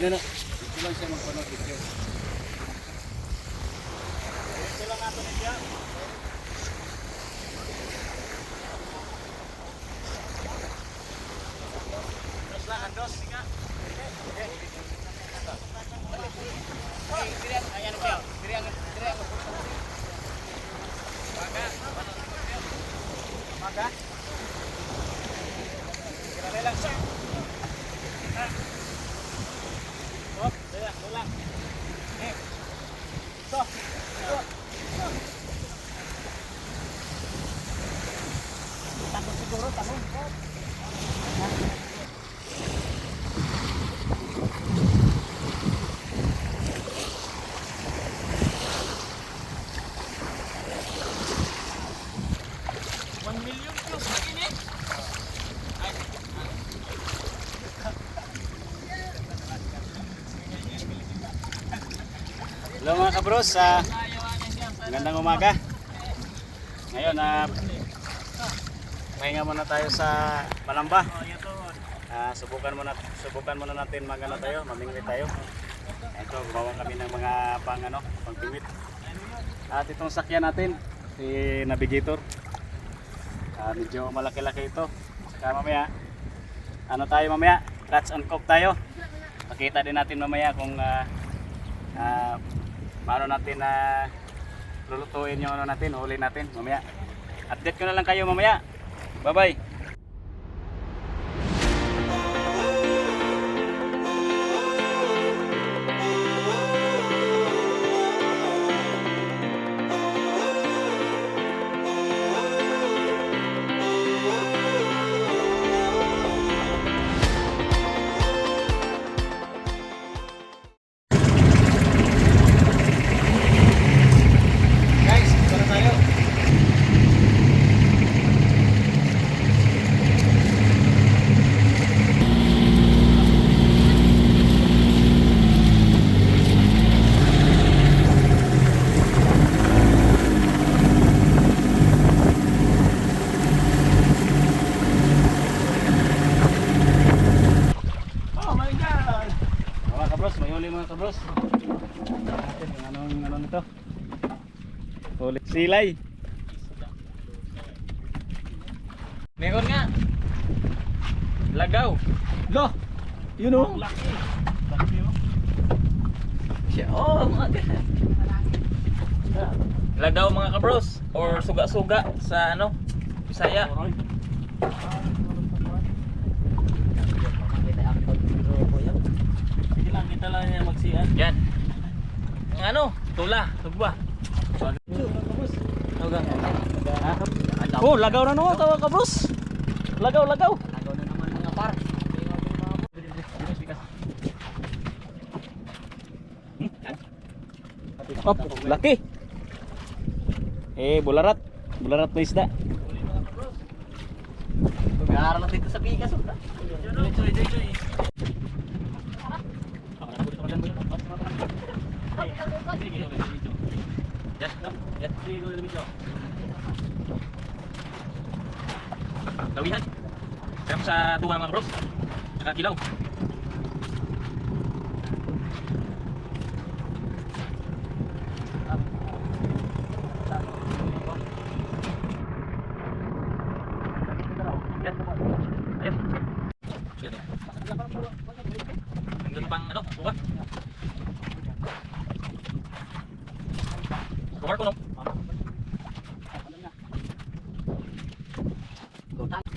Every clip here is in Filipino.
na na. Ito lang siya magpanood video. Ito lang nato ni siya. Terus lang, andos. Ika. Diri ang ayan siya. Diri ang Maga. Maga. Grabe lang siya. Hop, ulang. So. Takot siguro, tanong. Hello mga kabros, magandang umaga. Ngayon, pahinga muna tayo sa Malamba. Subukan muna natin mamingwit tayo. Ito, gumawa kami ng mga pang-pingwit. At itong sakyan natin, si Navigator. Medyo malaki-laki ito. Saka mamaya, clutch and coke tayo. Pakita din natin mamaya kung paano natin lulutuin yung huli natin mamaya. Update ko na lang kayo mamaya. Bye bye. Mga kabros, yung ano nito, ulit silay. Meron nga lagaw. Lo, yun o, laki o siya. Oh mga lagaw mga kabros, or suga-suga sa Bisaya. Kita lang niya magsian. Yan. Tula, tugba. Oh, lagaw na naman mga kabros. Lagaw. Lagaw na naman mga par. Oh, laki. Bularat. Bularat na isda. Pag-aaral natin ito sa bigas. Joy. Lawihan. Kaya sa tuwa mga bros. Saka kilaw. Ang pang buka. Kumar ko no.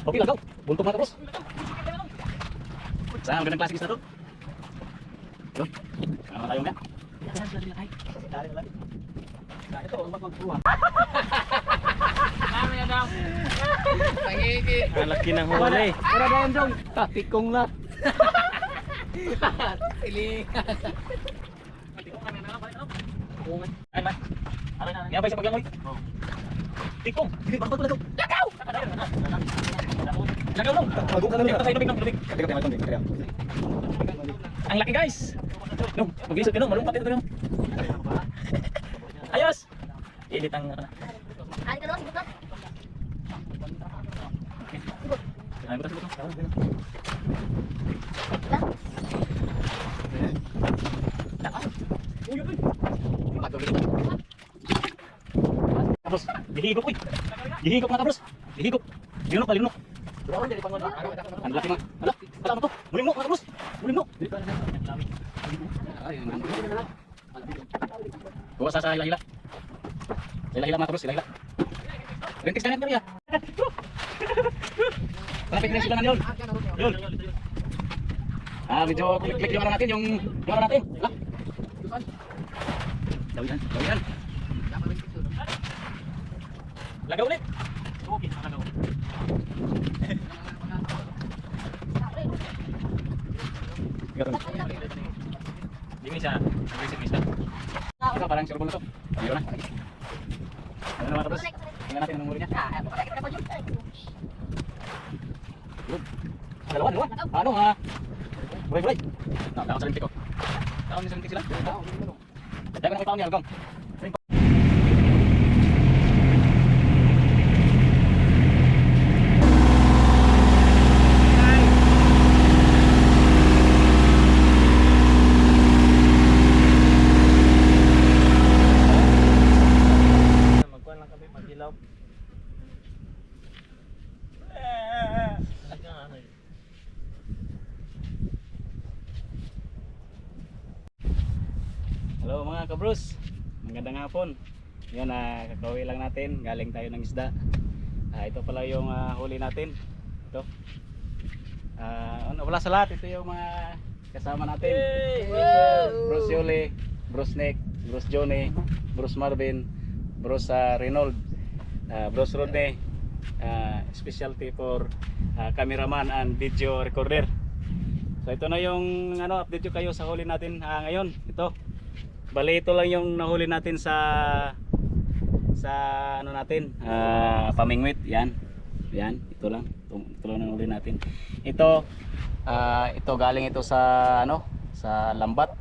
Okay, lagaw. Buntok mga kabros. Saan ang ganang klaseng isda to? Yun. Ano tayo nga? Ito, magbuha. Kami na daw. Pangigi. Laki ng huli. Para daw dong. Tikong na. Silingan. Tikong kami na lang. Ay man. Yabay sa paglangoy. Tikong. Bakit pala to? Lagaw! Lagaw lang. Tubig. Ang laki guys. No, mag-isip yun, marunong pati ito. Ayos. Ilit ang Ay, ka doon, bukas. Ay, bukas. Bros, gihigop uy. Gihigop mga kabros. Gihigop. Linok pa, linok. Ang laki mga. Ala, wala mo to. Muling mo mga kabros. Muling mo. Bawa sa hila-hila. Hila-hila mga kabros, hila-hila. Rintis kanan kami ya. Malapit na sila yun. Yun. Medyo klik-klik yung ano natin, yung ano natin. Dawihan, dawihan. Lagaw ulit. Okay, lagaw. Hindi mo isa, aggressive isa. Ito parang surbol na to. Ayun na. Ano naman tapos? Tingnan natin ang muli niya. Dalawa, dalawa. Ano ha? Buhay-buhay. Takang sa lintik ko. Takang sa lintik sila. Dagan ako itaon niya, Algong. Hello mga kabros, magandang hapon. Yan, kakauwi lang natin, galing tayo ng isda. Ito pala yung huli natin. Ito. Wala sa lahat, ito yung mga kasama natin. Bros Yuli, Bros Nick, Bros Johnny, Bros Marvin, Bros Reynold, Bros Rodney, specialty for cameraman and video recorder. So ito na yung update ko kayo sa huli natin ngayon. Ito. Bali ito lang yung nahuli natin sa natin, pamingwit. Yan. Yan, ito lang. Ito lang nahuli natin. Ito galing ito sa sa lambat.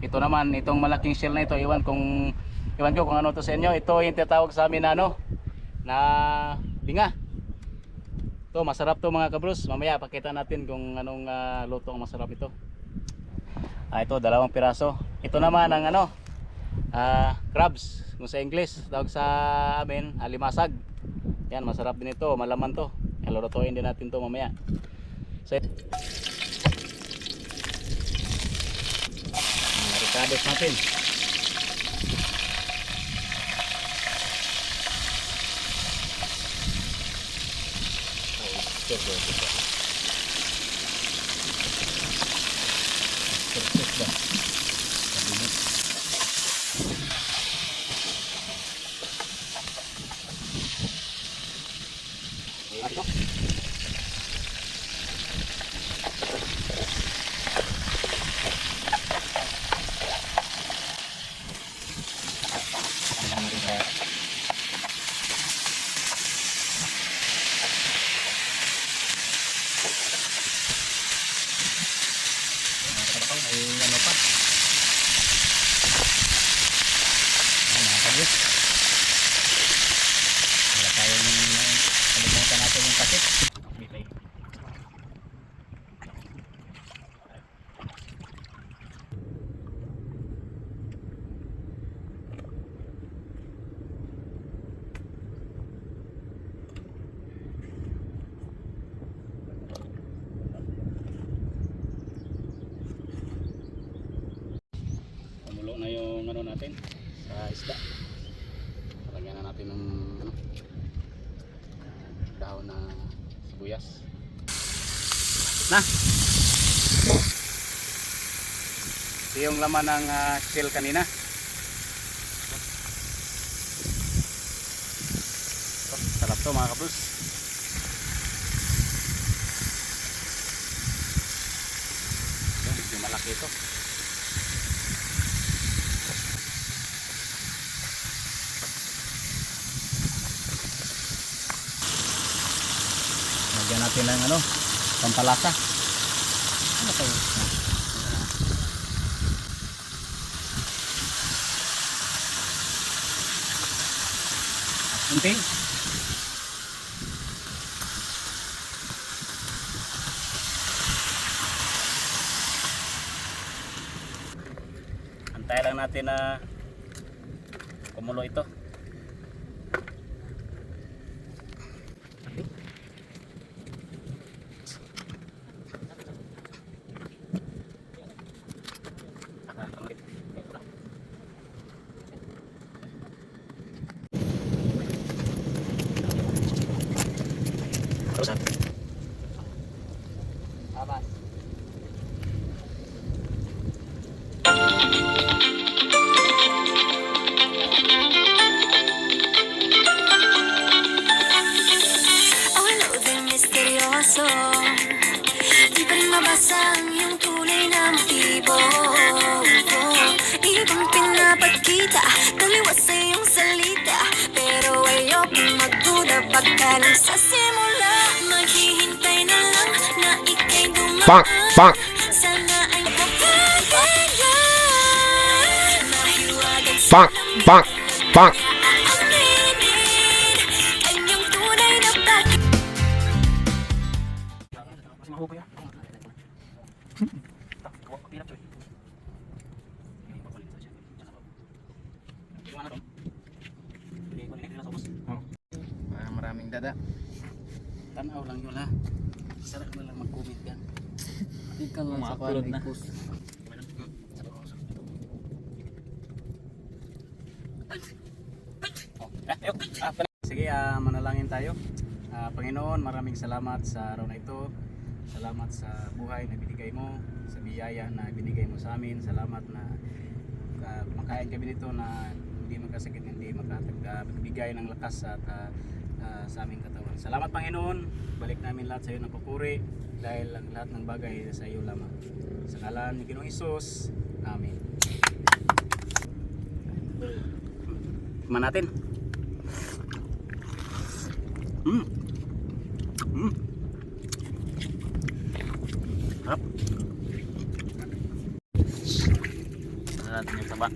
Ito naman itong malaking shell na ito, iwan ko kung ano to sa inyo. Ito yung tinatawag sa amin na linga. Ito masarap to mga kabros. Mamaya pakita natin kung anong luto ang masarap ito. Ito 2 piraso. Ito naman ang crabs, kung sa English tawag sa amin, alimasag. Yan, masarap din ito, malaman to. Lulutuin din natin to mamaya. So ricados natin. Wala tayong kalimutan natin yung takip. Pamulo na yung natin sa isda. Lagyan na natin ng dahon na sibuyas. Na. Ito yung laman ng shell kanina. Sarap to mga kabros. Medyo malaki ito. Lagyan natin ng pampalasa. Ano to? Kunting. Antayin lang natin na kumulo ito. Terusan. Abas. Ang loading misteryoso, di pa rin mabasa ang iyong tunay na motibo. Ibang pinapagkita, taliwas sa iyong salita, pero ayokong magduda pagka nagsasimula. Maghihintay na lang na ika'y dumaan. Sana ay makakaya, mahiwagan sa aaminin kanyang tunay na pag- Maraming dada. Tanaw lang yun ha. Sarap na lang mag-comment ka. Ikaw lang sa Ma-upload na. post. Sige, manalangin tayo. Panginoon, maraming salamat sa araw na ito. Salamat sa buhay na binigay mo, sa biyaya na binigay mo sa amin. Salamat na kumakain kami nito na hindi magkasakit, hindi magbigay ng lakas at sa aming katawan. Salamat Panginoon, balik namin lahat sa iyo ng papuri dahil ang lahat ng bagay sa iyo lamang. Sa ngalan ni Ginoong Hesus, Amen. Tikman natin. Harap. Sarap yung taba.